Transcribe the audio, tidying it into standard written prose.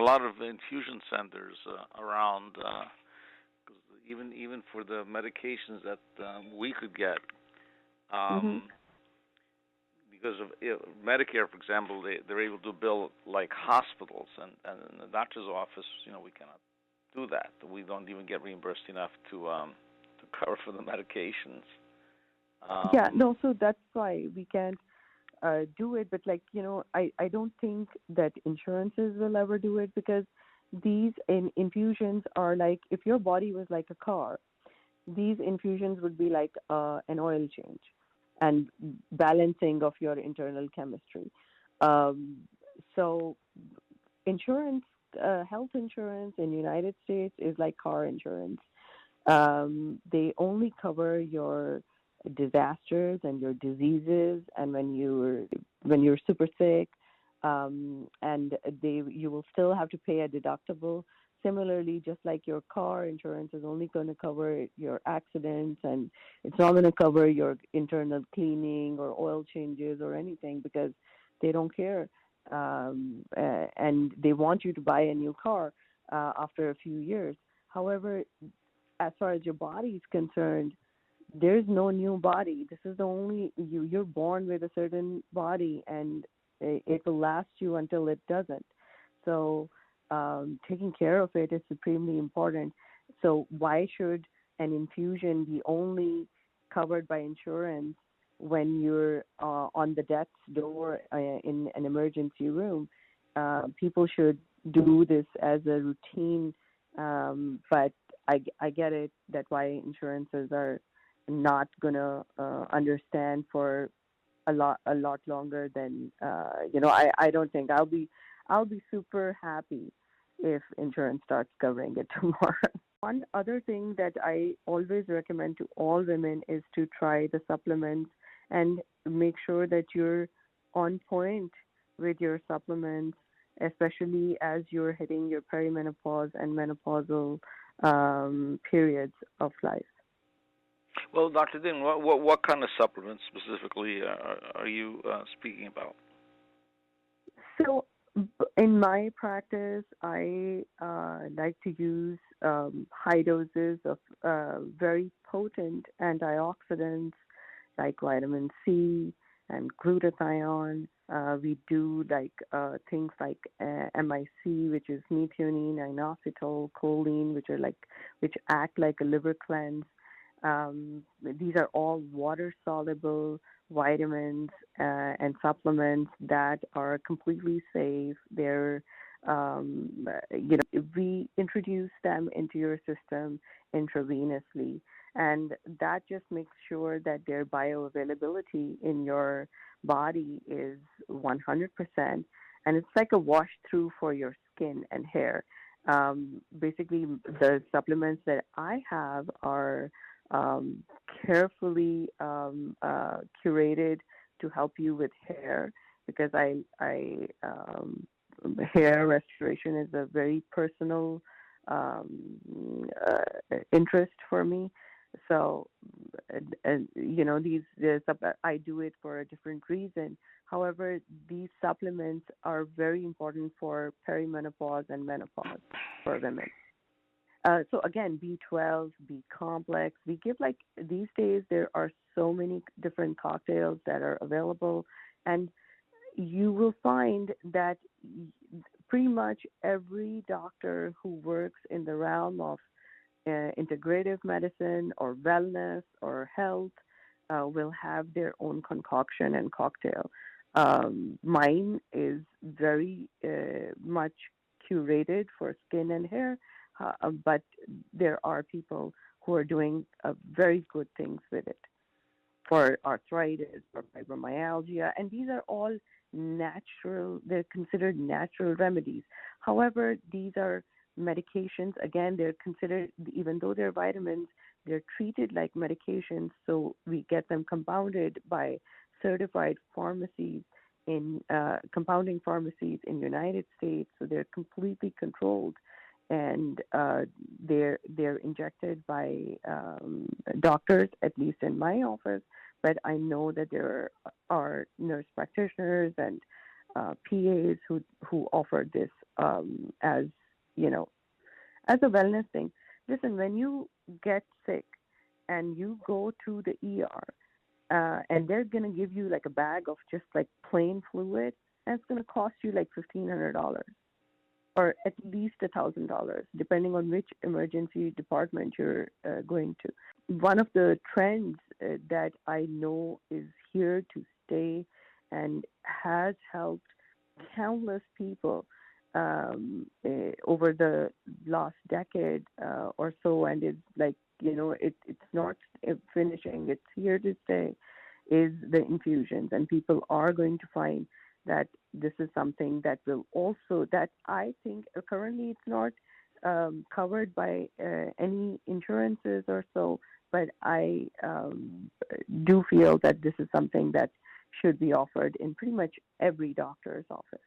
a lot of infusion centers around. 'Cause even for the medications that we could get, Mhm. um, because of Medicare, for example, they're able to bill like hospitals, and in the doctor's office, we cannot do that. We don't even get reimbursed enough to cover for the medications. Yeah, Um, no, so that's why we can't do it. But like, I don't think that insurances will ever do it because these infusions are like if your body was like a car, these infusions would be like an oil change and balancing of your internal chemistry. Um, so insurance, health insurance in United States is like car insurance. They only cover your disasters and your diseases, and when you're super sick, and you will still have to pay a deductible. Similarly, just like your car insurance is only going to cover your accidents, and it's not going to cover your internal cleaning or oil changes or anything because they don't care, and they want you to buy a new car after a few years. However, as far as your body is concerned, there's no new body. This is the only you're born with a certain body, and it will last you until it doesn't. So taking care of it is supremely important. So why should an infusion be only covered by insurance when you're on the death's door in an emergency room? People should do this as a routine, but I get it that why insurances are not gonna understand for a lot longer than I don't think I'll be super happy if insurance starts covering it tomorrow. One other thing that I always recommend to all women is to try the supplements and make sure that you're on point with your supplements, especially as you're hitting your perimenopause and menopausal periods of life. well, Dr. Din, what kind of supplements specifically are you speaking about? So, in my practice, I like to use high doses of very potent antioxidants like vitamin C and glutathione. We do like things like MIC, which is methionine, inositol, choline, which act like a liver cleanse. These are all water soluble vitamins and supplements that are completely safe. We introduce them into your system intravenously, and that just makes sure that their bioavailability in your body is 100%, and it's like a wash through for your skin and hair. Basically, the supplements that I have are um, carefully curated to help you with hair because hair restoration is a very personal interest for me. So, I do it for a different reason. However, these supplements are very important for perimenopause and menopause for women. So again, B12, B complex. We give like these days there are so many different cocktails that are available, and you will find that pretty much every doctor who works in the realm of integrative medicine or wellness or health will have their own concoction and cocktail. Mine is very much curated for skin and hair, but there are people who are doing very good things with it for arthritis, for fibromyalgia, and these are all natural, they're considered natural remedies. However, these are medications. Again, they're considered, even though they're vitamins, they're treated like medications, so we get them compounded by certified pharmacies in compounding pharmacies in United States, so they're completely controlled, and they're injected by doctors, at least in my office. But I know that there are nurse practitioners and PAs who offer this as you know as a wellness thing. Listen, when you get sick and you go to the ER, and they're gonna give you like a bag of just like plain fluid, and it's gonna cost you like $1,500 or at least $1,000, depending on which emergency department you're going to. One of the trends that I know is here to stay and has helped countless people over the last decade or so, and is like it's not finishing; it's here to stay. Is the infusions, and people are going to find that this is something that will also that I think currently it's not covered by any insurances or so, but I do feel that this is something that should be offered in pretty much every doctor's office.